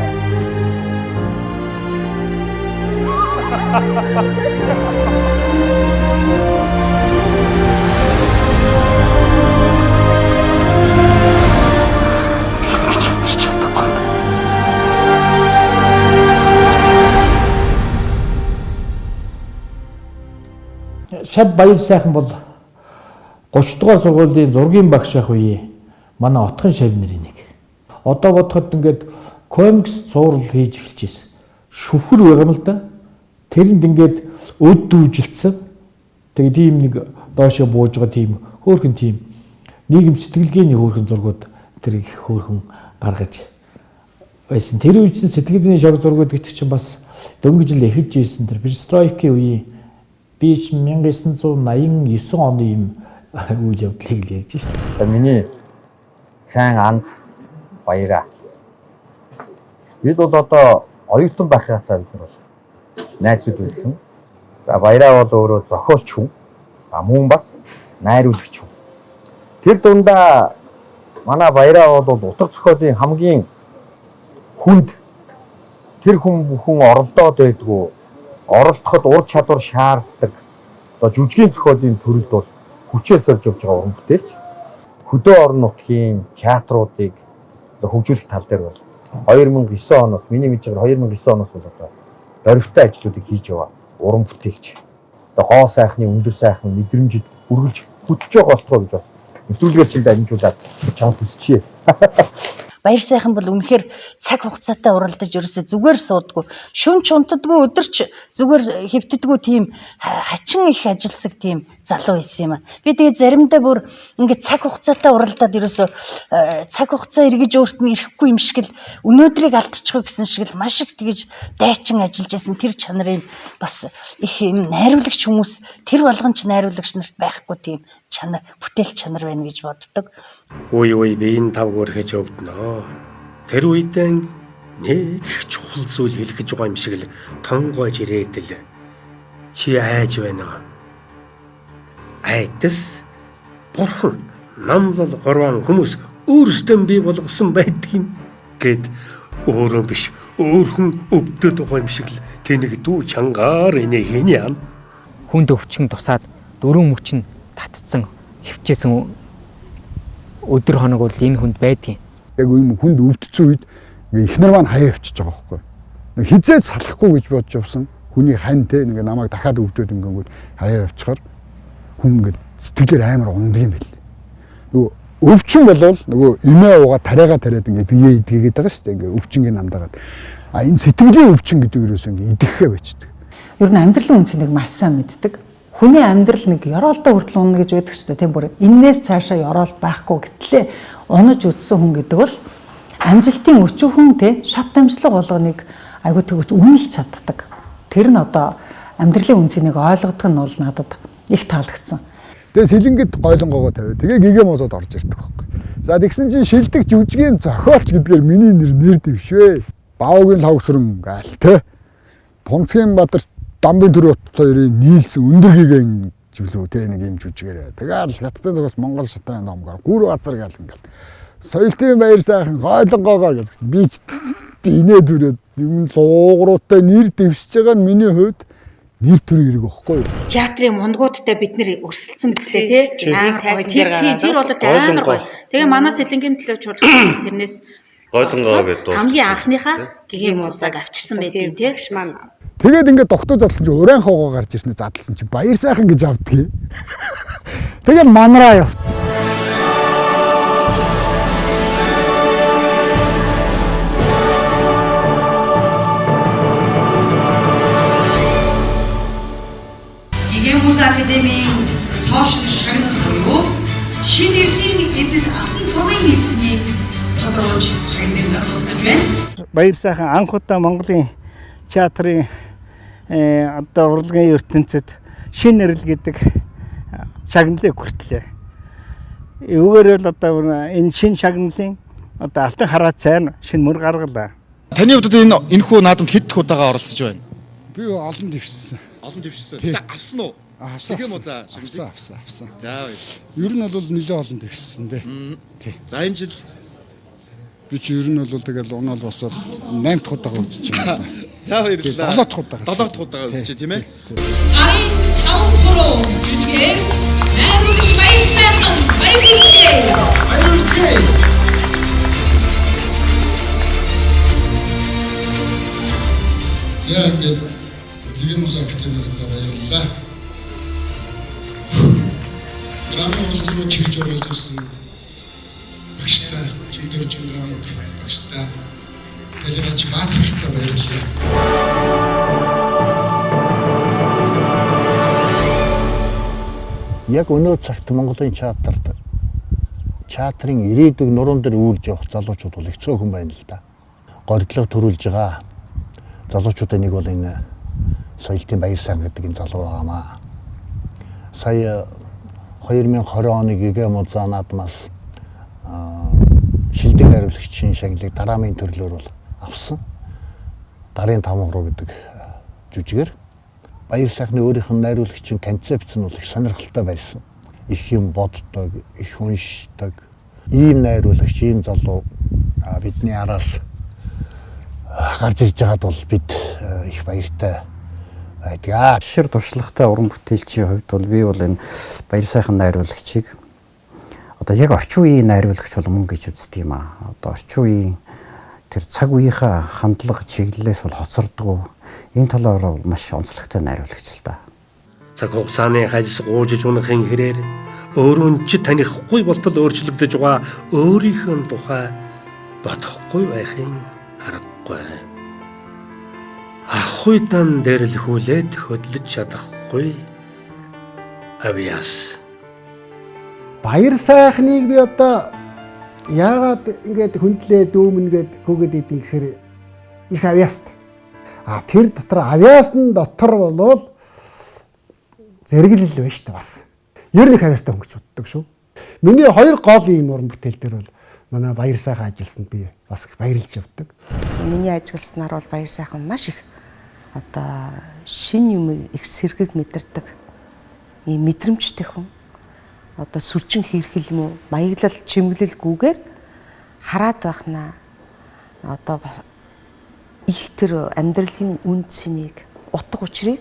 Шав баяр сайхан бол 30 дугаар сургуулийн зургийн багш ах үе манай отхон шав нарын нэг. Одоо бодоход ингээд комикс зураг хийж эхэлчихсэн. Шүхэр байгаа юм л да. Тэрэнд ингээд өд дүүжилсэн. Тэгээ тийм нэг доошоо бууж байгаа тийм хөөрхөн тийм нийгэм сэтгэлгээний хөөрхөн зургууд тэр их хөөрхөн гаргаж байсан. Тэр үеийн сэтгэлгээний шог зургууд гэдэг чинь бас дөнгөж л эхэлж ирсэн тэр перестройкийн үеийн би 1989 оны юм үйл явдлыг л ярьж байна. Миний сайн анд баяраа. Бид бол одоо оюутан байхаасаа бид нар найзууд байсан. За баяраа бол өөрөө зохиолч хүн. Мөн бас найруулагч хүн. Тэр дундаа манай баяраа бол утга зохиолын хамгийн хүнд тэр хүн бүхэн оролдоод байдгүй. Оролдоход ур чадвар шаарддаг. Одоо жүжигийн зохиолын төрөлд бол хүчээр сорж явж байгаа уран бүтээлч. Хөдөө орон нутгийн театруудыг хөгжүүлэх тал дээр бол 2009 оноос миний мэдж байгаа 2009 оноос бол одоо дөрвтэй ажлуудыг хийж яваа уран бүтээлч. Одоо гоо сайхны өндөр сайхан мэдрэмжид үргэлж хөтж байгаа болтгоо гэж бас нэвтрүүлгээр чилд амжуулаад чамд хүсчихье. Баяр сайхан бол үнэхээр цаг хугацаатай уралдаж ерөөсөө зүгээр суудаггүй. Шүн ч унтдаггүй, өдөрч зүгээр хэвтдэггүй тийм хачин их ажилсаг тийм залуу байсан юм аа. Би тэгээ заримдаа бүр ингээд цаг хугацаатай уралдаад ерөөсөө цаг хугацаа эргэж өөрт нь ирэхгүй юм шиг л өнөөдрийг алдчихгүй гэсэн шиг л маш их тэгэж дайчин ажиллаж байсан тэр чанарыг бас их юм найруулагч хүмүүс тэр болгонч найруулагч нарт байхгүй тийм чанар бүтээл чанар байна гэж боддог. Ой би энэ тав гөрхөж өвднөө. Тэр үедээ нэг чухал зүйл хэлэх гэж байгаа юм шиг л тонгойж ирээд л чи айж байна. Айдас бурхан намлал горван хүмүүс өөрсдөө бий болгосон байдаг юм гэд өөрөө биш өөрхөн өвдөд байгаа юм шиг л тэнэг дүү чангаар энийг хин яа. Хүнд өвчин тусаад дөрөв мөчн татцсан хөвчээсэн өдөр хоног бол энэ хүнд байдгийн. Яг юм хүнд өвдсөн үед эхнэр маань хаяа өвчөж байгаа байхгүй. Хизээд салахгүй гэж бодож явсан. Хүний хань те нэг намайг дахиад өвдөд ингэнгүүт хаяа өвчхөр хүн ингэ сэтгэлээр амар ундаг юм бэл. Нөгөө өвчин болвол нөгөө имээ уугаа тариагаа тариад ингэ бие идгээд байгаа шүү дээ. Ингэ өвчингийн намдаагаад. А энэ сэтгэлийн өвчин гэдэг юуроос ингэ идэхээ байцдаг. Ер нь амьдралын үнцнийг маш сайн мэддэг. Хүний амьдрал нэг ёроолтой хүртэл унна гэж байдаг шүү дээ. Тийм бүр энээс цаашаа ёроол байхгүй гэтлээ унаж үтсэн хүн гэдэг бол амжилтын өчүүхэн те шат амжилтлага болгоныг айгүй төгөж үнэлж чаддаг. Тэр нь одоо амьдралын үнцнийг ойлгодог нь бол надад их таалагдсан. Тэгээ сэлэнгэд гойлонгоогоо тавиа. Тэгээ гэгээ мозоод орж ирдэг байхгүй. За тэгсэн чинь шилдэг жүжигийн зохиолч гэдгээр миний нэр дэвшвэ. Баогийн лавгсран гайл те. Пунцгийн Бадар Дамбын төр хоёрын нийлсэн өндөргийгэн зүйлүү те нэг юм жүжигээрээ. Тэгэл хятадын зогоос Монгол шатрын номгоор гүр базар гал ингээл. Соёлтын баяр сайхан гойлонгоогоор гэдгсэн. Би ч инээ дүрээд юм луугруутай нэр дэвшиж байгаа нь миний хувьд нэр төр хэрэг байхгүй юу? Театрын мундгуудтай бид нэр өрсөлдсөн битлээ тий. Тэр бол амар гоё. Тэгээ манай сэлэнгийн төлөө чуулган тэрнээс гойлонгоо гэдэг хамгийн анхныхаа гэгэм уусаг авчирсан байдгийн тий. Тэгээд ингээд тогтоо задлсан чи урайн хоогоо гарч ирснэ задлсан чи баяр сайхан гэж авдгийг. Тэгээд манараа явцсан. Гэгэмүз академийн цоошин шагнал буюу шинэ эрхийн эзэд алтан цомын эзнийг тодруулж шагналыг оруулах гэж байна. Баяр сайхан анх удаа Монголын театрын одоо урлагийн ертөнцид шин нэрэл гэдэг шагналыг хүртлээ. Үүгээр л одоо энэ шин шагналын одоо алтан хараа цайн шин мөр гаргалаа. Таны хувьд энэ хүү наадамд хэд удаага оролцож байна? Би олон дэвшсэн. Олон дэвшсэн. Тэгээ авсан уу? Авсан. Авсан. За ер нь бол нэлээд олон дэвшсэн дээ. Тий. За энэ жил би чи ер нь бол тэгэл унаал босоод 8 дахь удаага үзэж байна. За баярлалаа. 7 дахь удаага. 7 дахь удаага үзэж тийм ээ. Гарын 5 жүжигээр найруулагч баяр сайхан баяр хүргэе. За ингээд гэгэмүз академид баярлалаа. Драмын холбоо чигж оролцсон багштай, чигдэрч драмын багштай Талигач Баатрахтай баярлалаа. Яг өнөө цагт Монголын театрын ирээдүйг нуруунд дээр үйлж явах залуучууд бол их цөөхөн байна л да. Гордлого төрүүлж байгаа залуучуудын нэг бол энэ соёлтын баяр сайхан гэдэг энэ залуу байгаамаа. Сая 2020 оны гэгэмүз наадмаас шилдэг найруулагчийн шагналыг дараамын төрлөөр бол авсан. Гарын 5 хуруу гэдэг жүжигээр баяр сайхны өөрийнх нь найруулагчийн концепц нь бол их сонирхолтой байсан. Их юм боддог, их уншдаг. Ийм найруулагч, ийм залуу бидний араас гарч ирж байгаад бол бид их баяртай байдаг. Шир туршлагатай уран бүтээлчийн хувьд бол би бол энэ баяр сайхан найруулагчийг одоо яг орчин үеийн найруулагч бол мөн гэж үздэг юм аа. Одоо орчин үеийн тэр цаг үеийнхаа хандлага чиглэлээс бол хоцордгоо. Энэ талаар маш онцлогтой найруулагч л да. Цаг хугацааны хальс гуужиж унахын хэрээр өөрөө ч танихгүй болтол өөрчлөгдөж байгаа өөрийнхөө тухай бодохгүй байхын аргагүй. Ахгүй дан дээр л хүлээд хөдлөж чадахгүй авьяас. Баяр сайхныг би одоо яагаад ингээд хөндлөө дөөмнгээд гүгээд идэв гэхээр их авьяастай. Тэр дотор авьяасны дотор болвол зэрэглэл байна шүү дээ бас. Ер нь их авьяастай хүн гэж боддог шүү. Миний хоёр гол ийм уран бүтээл дээр бол манай баяр сайхан ажилласанд би бас баярлж явдаг. Миний ажилласнаар бол баяр сайхан маш их одоо шин юм их сэргийг мэдэрдэг. Ийм мэдрэмжтэй хүн. Одоо сүрчин хэрхэл юм уу, маяглал, чимэглэлгүйгээр хараад байхнаа одоо их тэр амьдралын үн цэнийг, утга учирыг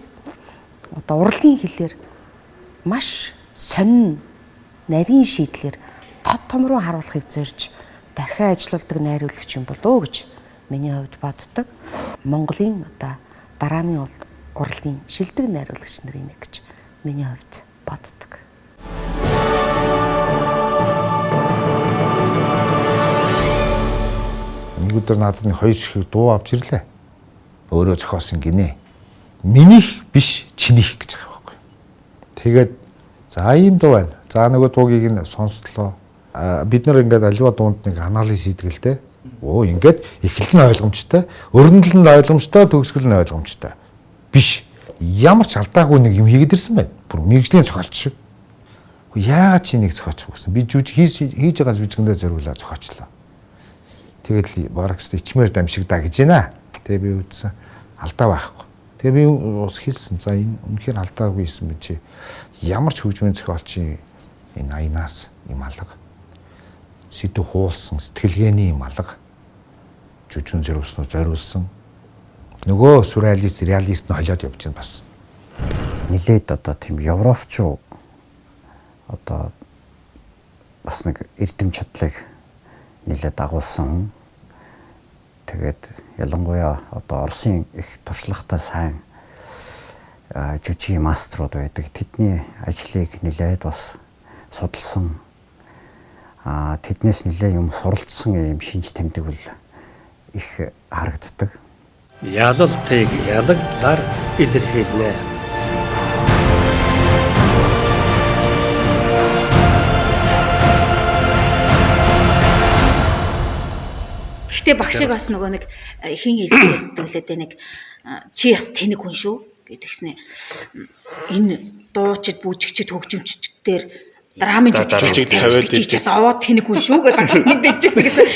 одоо урлагийн хэлээр маш сонин нарийн шийдлэр тод том руу харуулахыг зорж дахин ажилладаг найруулагч юм болоо гэж миний хувьд боддог. Монголын одоо дараамын урлагийн шилдэг найруулагч нарын нэг гэж миний хувьд боддог. Нэг өдөр надад нэг хоёр ширхэг дуу авч ирлээ. Өөрөө зохиосон гинэ. Минийх биш чинийх гэж байгаа байхгүй. Тэгээд за ийм дуу байна. За нөгөө дуугийг нь сонслоо. Бид нар ингээд аливаа дуунд нэг анализ хийдэг л дээ. Оо ингээд эхлэл нь ойлгомжтой, өрнөл нь ойлгомжтой, төгсгөл нь ойлгомжтой. Биш. Ямар ч алдаагүй нэг юм хийгээд ирсэн байна. Бүр мэрэгжлийн зохиолч шиг. Яагаад чи нэг зохиочих гэсэн. Би жүжиг хийж байгаа жүжигэндээ зориулаад зохиочлоо. Тэгээд бараг ч ичмээр дамжигдаа гэж байна. Тэгээ би үзсэн алдаа байхгүй. Тэгээ би ус хэлсэн. За энэ үнэхээр алдаагүй юм чи ямар ч хөгжмийн зохиолчийн энэ аянаас юм алга. Сэдв хуулсан сэтгэлгээний юм алга. Жүжигэн зориулсан. Нөгөө сюрреалист, реалист нь холиод явж байна бас. Нилээд одоо тийм европчуу одоо бас нэг эрдэм чадлыг нилээд дагуулсан. Тэгээд ялангуяа одоо Оросын их туршлагатай сайн жүжигийн мастерууд байдаг. Тэдний ажлыг нилээд бас судалсан. Тэднээс нилээ юм суралцсан юм шинж тэмдэг бол их харагддаг. Ялалтыг ялагдлаар илэрхийлнэ. Гэтэ багшиг бас нөгөө нэг хин хэлсэн гэдэг нэг чи бас тэнэг хүн шүү гэдгийгснэ. Энэ дуучид, бүжигчид, хөгжимчдээр драмын жүжигчид тавиад тийчээс аваад тэнэг хүн шүү гэдэг мэдчихсэн гэсэн.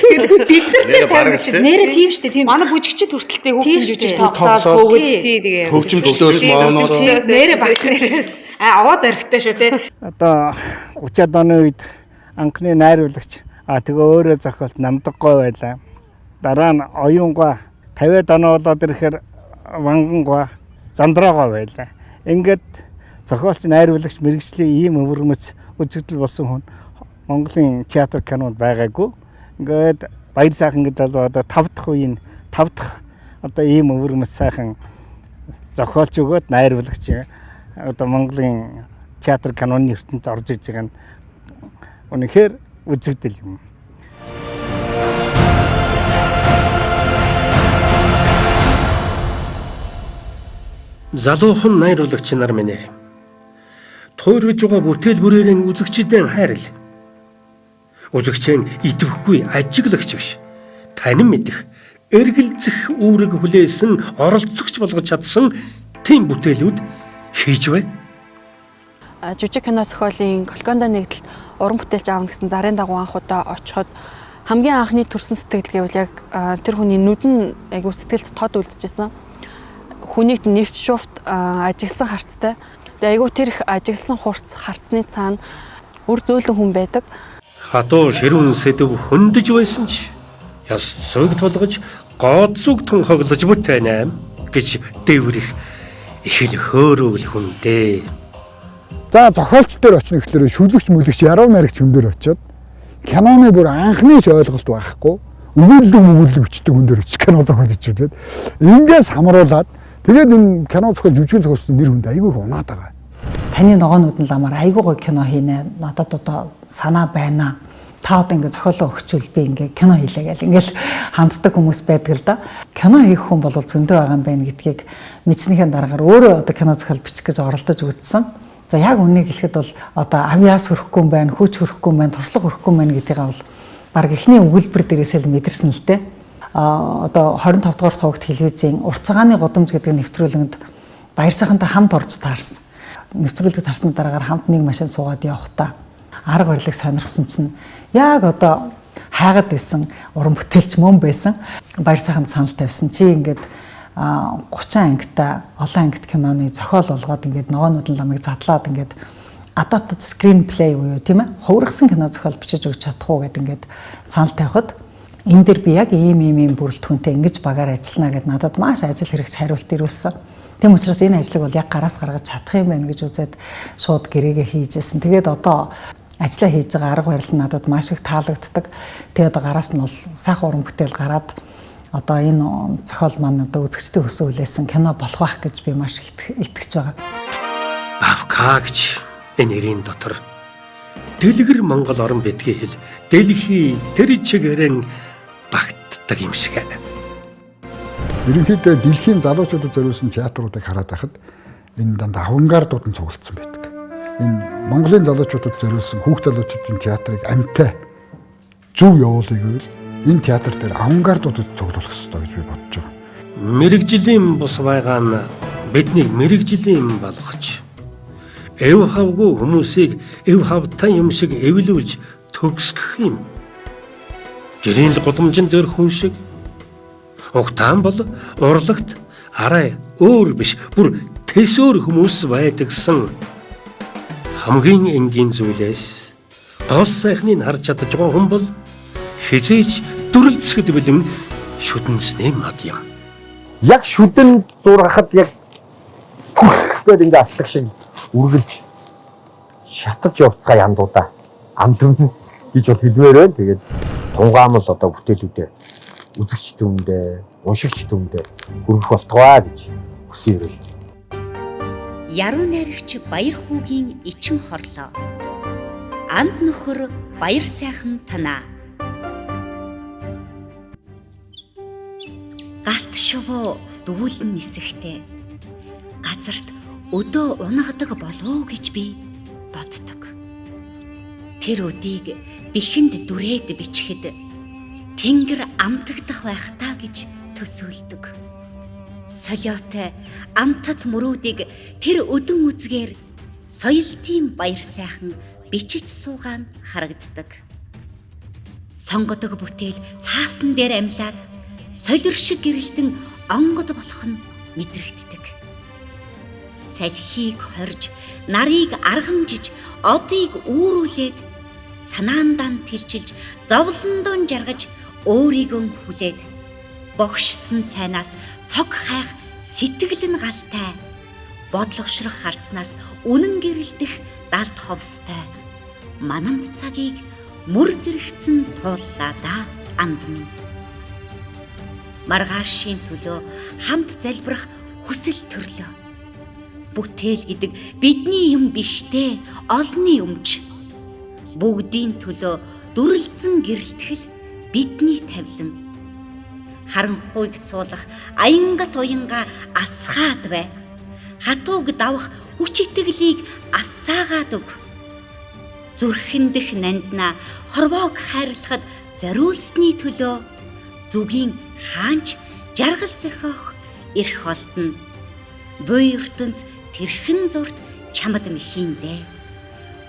Бид нар бараг нэрэ тийм штэ тийм. Манай бүжигчид хүртэлтэй хүүхдийн жүжиг тоглоод хөгөж тий тэгээ. Хөгжимчдөөс мооноор нэрэ багш нэрээс аваа зоригтой шүү те. Одоо 30-аад оны үед анхны найруулагч тэгээ өөрөө зохиолт намдаггүй байлаа. Дараа нь оюунгаа 50-аад оны болоод ирэхээр вангангва зандраагаа байлаа. Ингээд зохиолч найруулагч мэрэгжлийн ийм өвөрмөц үзэгдэл болсон хүн Монголын театр кинонд байгаагүй. Ингээд баяр сайхан гэдэг бол одоо 5 дахь үеийн 5 дахь одоо ийм өвөрмөц сайхан зохиолч өгөөд найруулагч одоо Монголын театр киноны ертөнд орж иж байгаа нь үнэхээр үзэгдэл юм. Залуухан найруулагч нар минь туурвж байгаа бүтээл бүрээрээ үзэгчдийн хайрл. Үзэгчэн идэвхгүй ажиглагч биш. Танин мэдэх, эргэлзэх үүрэг хүлээсэн, оролцогч болгож чадсан тийм бүтээлүүд хийж бай. Жүжиг кино зохиолын Колкондо нэгдэл уран бүтээлч аавна гэсэн зарын дагуу анх удаа очиход хамгийн анхны төрсэн сэтгэл гэвэл яг тэр хүний нүдэн айгуу сэтгэлд тод үлдчихсэн. Хүнийг нэвч шуфт ажигласан харцтай. Тэгээ айгуу тэр их ажигласан харцны цаана үр зөөлөн хүн байдаг. Хатуу ширүүн сэдв хөндөж байсан ч яс цог тулгаж гоод зүг тун хоглож бүтээнэ гэж дэврэх их л хөөрөөл хүндээ. За зохиолч дээр очно гэхлээр шүлэгч мүлэгч яруу найрагч хүн дээр очиод киноны бүр анхны ч ойлголт байхгүй өгүүлдэг өчтөг хүн дээр очих кино зохиолч гэдэг. Ингээс хамруулад тэгээд энэ кино зохиол жүжиг зохиолчдын нэр хүнд айгүй унаад байгаа. Таны ногоонууд нь ламаар айгүй гоё кино хийнэ. Надад одоо санаа байна. та одоо ингээд зохиолоо өгчүүл би ингээд кино хийлээ гэл ингээд ханддаг хүмүүс байдаг л да. Кино хийх хүн бол зөндөө байгаа юм байна гэдгийг мэдснийхэн дараагаар өөрөө одоо кино зохиол бичих гэж оролдож үзсэн. За яг үнийг хэлэхэд бол одоо авиас хөрөхгүй юм байна, хүч хөрөхгүй юм байна, туршлага хөрөхгүй юм байна гэдгийг бол баг эхний өгүүлбэр дээрээс л мэдэрсэн л дээ. Одоо 25 дугаар сувагт телевизийн урт цагааны гудамж гэдэг нэвтрүүлгэнд баяр сайхантай хамт орж таарсан. Нэвтрүүлэг тарсны дараагаар хамт нэг машин суугаад явхдаа арга барилыг сонирхсан чинь яг одоо хайгаад байсан уран бүтээлч мөн байсан баяр сайханд санал тавьсан чи ингээд 30 ангитай олон ангит киноны зохиол болгоод ингээд ногоонууд нь ламыг задлаад ингээд adapted screenplay буюу тийм ээ хувиргасан кино зохиол бичиж өгч чадах уу гэд ингээд санал тавихад энэ дэр би яг ийм бүрэлдэхүүнтэй ингэж багаар ажиллана гэд надад маш ажил хэрэгч хариулт ирүүлсэн. Тийм учраас энэ ажлыг бол яг гараас гаргаж чадах юм байна гэж үзээд шууд гэрээгээ хийжсэн. Тэгээд одоо ажиллаа хийж байгаа арга барил надад маш их таалагддаг. Тэгээд одоо гараас нь бол сайхан уран бүтээл гараад одоо энэ зохиол маань одоо үзэгчдийн хүссэн хүлээсэн кино болох байх гэж би маш итгэж байгаа. Бавка гэж энэ нэрийн дотор дэлгэр Монгол орон битгий хэл дэлхий тэр чигээрэн багтдаг юм шиг байна. Ерөнхийдөө дэлхийн залуучуудад зориулсан театруудыг хараад байхад энэ дандаа авангардууд нь цуглдсан байдаг. Энэ Монголын залуучуудад зориулсан хүүхд залуучуудын театрыг амтай зөв явуулъя гэвэл энэ театр дээр авангардуудад цуглуулах хэрэгтэй гэж би бодож байгаа. Мэргэжлийн бус байгаа нь бидний мэргэжлийн болгож эв хавгүй хүмүүсийг эв хавтай юм шиг эвлүүлж төгсгөх юм. Жирийн гудамжин дээр хүн шиг угтаан бол урлагт арай өөр биш бүр тэсөөр хүмүүс байдагсан хамгийн энгийн зүйлээс доос сайхныг харж чадж байгаа хүн бол хизээч дүрлцэхэд бэлэн шүдэнцний мад юм. Яг шүдэн зургахад яг түлхгээд ингээ алдаг шиг үргэлж шатаж явцгаа яндуудаа амтрын гэж бол хэлмээр байна. Тэгээд тунгаамл одоо бүтээлүүдээ үзэгч түмэндээ, уншигч түмэндээ хүргэх болтугай гэж хүсье ирэл. Яруу найрагч баяр хүүгийн ичин хорлоо. Анд нөхөр баяр сайхан танаа. Галт шувуу дүүлэн нисэхтэй. Газарт өдөө унагадаг болов гэж би боддог. Тэр өдийг бихэнд дүрээд бичихэд Тэнгэр амтагдах байх таа гэж төсөөлдөг. Солиотой амтад мөрүүдийг тэр өдөн үзгээр соёлтын баяр сайхан бичиж суугаан харагддаг. Сонгодог бүтээл цаасан дээр амьлаад солир шиг гэрэлтэн онгод болох нь мэдрэгддэг. Салхийг хорж, нарыг аргамжиж, одыг үүрүүлээд санаандаа тэлчилж, зовлондоо жаргаж өөрийгөө хүлээд богшсон цайнаас цог хайх сэтгэл нь галтай бодлогошрох харцнаас үнэн гэрэлтэх далд ховстой мананд цагийг мөр зэрэгцэн тууллаа да анд минь. Маргаашийн төлөө хамт залбирах хүсэл төрлөө. Бүтээл гэдэг бидний юм биштэй олонний өмч. Бүгдийн төлөө дүрлцэн гэрэлтгэл бидний тавилан. Харанхуйг цуулах аянгат уянга асгаад бай. Хатууг давах хүч итгэлийг ассаагаад өг. Зүрхэндх нанднаа хорвоог хайрлахад зориулсны төлөө зүгийн хаанч жаргал зохиох эрх олдно. Буй ертөнц тэрхэн зурт чамд мэхиндээ.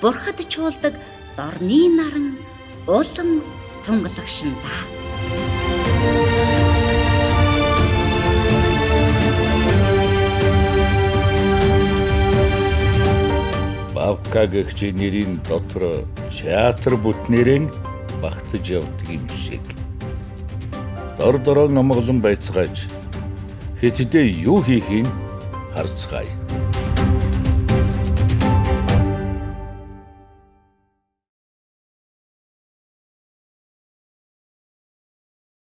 Бурхад чуулдаг дорны наран улам тунгалагшинда. Бавка гэгчийн нэрийн дотор театр бүтнээрэн багтаж явдаг юм шиг. Дор дороо амгалан байцгааж хэддээ юу хийхийг харцгаая.